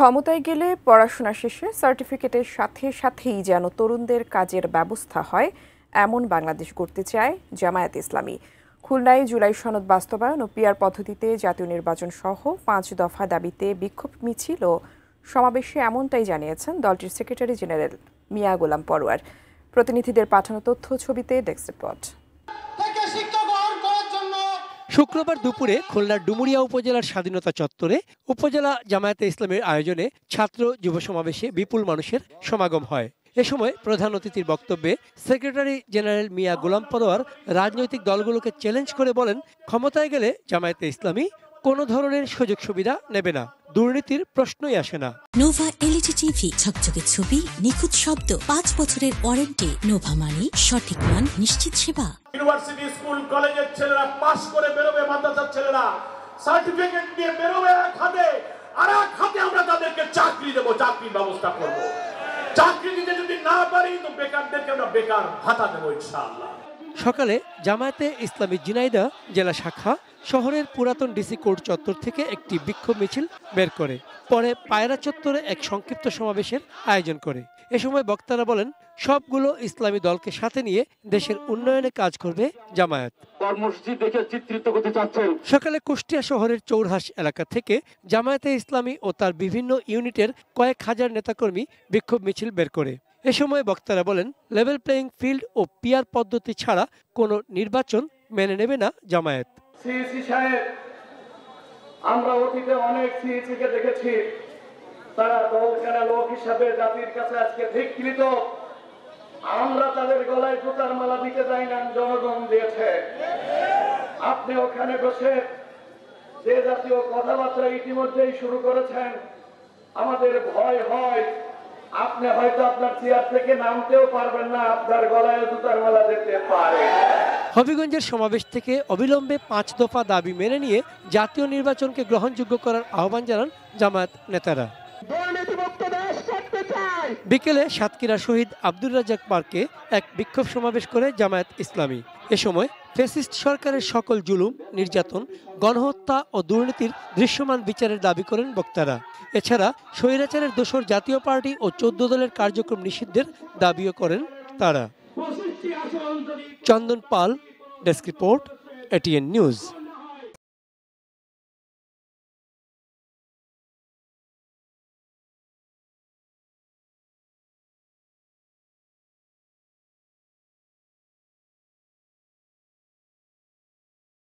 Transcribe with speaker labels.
Speaker 1: ক্ষমতায় গেলে পড়াশোনা শেষে সার্টিফিকেটের সাথে সাথেই যেন তরুণদের কাজের ব্যবস্থা হয়, এমন বাংলাদেশ গড়তে চায় জামায়াতে ইসলামী। খুলনায় জুলাই সনদ বাস্তবায়ন ও পিআর পদ্ধতিতে জাতীয় নির্বাচন সহ 5 দফা দাবিতে বিক্ষোভ মিছিল ও সমাবেশে এমনটাই জানিয়েছেন দলটির সেক্রেটারি জেনারেল মিয়া গোলাম পরোয়ার। প্রতিনিধিদের পাঠানো তথ্য ছবিতে ডেস্ক রিপোর্ট।
Speaker 2: শুক্রবার দুপুরে খুলনার ডুমুরিয়া উপজেলার স্বাধীনতা চত্বরে উপজেলা জামায়াতে ইসলামের আয়োজনে ছাত্র যুব সমাবেশে বিপুল মানুষের সমাগম হয়। এ সময় প্রধান অতিথির বক্তব্যে সেক্রেটারি জেনারেল মিয়া গোলাম পরোয়ার রাজনৈতিক দলগুলোকে চ্যালেঞ্জ করে বলেন, ক্ষমতায় গেলে জামায়াতে ইসলামী কোনো ধরনের সুযোগ সুবিধা নেবে না, দুর্নীতির প্রশ্নই আসে না।
Speaker 3: নোভা এলইডি টিভি, ঝকঝকে ছবি, নিখুঁত শব্দ, 5 বছরের ওয়ারেন্টি। নোভা মানে সঠিক মান, নিশ্চিত সেবা।
Speaker 4: ইউনিভার্সিটি, স্কুল, কলেজের ছেলেরা পাস করে বেরোবে, মাদ্রাসার ছেলেরা সার্টিফিকেট নিয়ে বেরোবে এক হাতে, আর এক হাতে আমরা তাদেরকে চাকরি দেবো, চাকরির ব্যবস্থা করব। চাকরি দিতে যদি না পারি তো বেকারদেরকে আমরা বেকার ভাতা দেবো ইনশাআল্লাহ।
Speaker 2: সকালে জামায়াতে ইসলামী ঝিনাইদহ জেলা শাখা শহরের পুরাতন ডিসি কোর্ট চত্বর থেকে একটি বিক্ষোভ মিছিল বের করে পরে পায়রা চত্বরে এক সংক্ষিপ্ত সমাবেশের আয়োজন করে। এ সময় বক্তারা বলেন, সবগুলো ইসলামী দলকে সাথে নিয়ে দেশের উন্নয়নে কাজ করবে জামায়াত। সকালে কুষ্টিয়া শহরের চৌরহাস এলাকা থেকে জামায়াতে ইসলামী ও তার বিভিন্ন ইউনিটের কয়েক হাজার নেতাকর্মী বিক্ষোভ মিছিল বের করে। এ সময় বক্তারা বলেন, লেভেল প্লেইং ফিল্ড ও পিআর পদ্ধতি ছাড়া কোনো নির্বাচন মেনে নেবে না জামায়াত।
Speaker 4: সিইসি সাহেব, আমরা অতীতে অনেক সিইসিকে দেখেছি, তারা দলকানা লোক হিসাবে জাতির কাছে আজকে ধিক্কৃত। আমরা তাদের গলায় জুতার মালা দিতে যাই না, জনগণ দিয়েছে। আপনি ওখানে বসে যে জাতীয় কথাবার্তা ইতিমধ্যেই শুরু করেছেন, আমাদের ভয় হয় আপনি হয়তো আপনার চেয়ার থেকে নামতেও পারবেন না, আপনার গলায় জুতার মালা দিতে পারে।
Speaker 2: হবিগঞ্জের সমাবেশ থেকে অবিলম্বে 5 দফা দাবি মেনে নিয়ে জাতীয় নির্বাচনকে গ্রহণযোগ্য করার আহ্বান জানান জামায়াত নেতারা। বিকেলে সাতক্ষীরা শহীদ আব্দুর রাজ্জাক পার্কে এক বিক্ষোভ সমাবেশ করে জামায়াত ইসলামী। এ সময় ফ্যাসিস্ট সরকারের সকল জুলুম, নির্যাতন, গণহত্যা ও দুর্নীতির দৃশ্যমান বিচারের দাবি করেন বক্তারা। এছাড়া স্বৈরাচারের দোসর জাতীয় পার্টি ও 14 দলের কার্যক্রম নিষিদ্ধের দাবিও করেন তারা। চন্দন পাল, ডেস্ক রিপোর্ট, এটিএন নিউজ।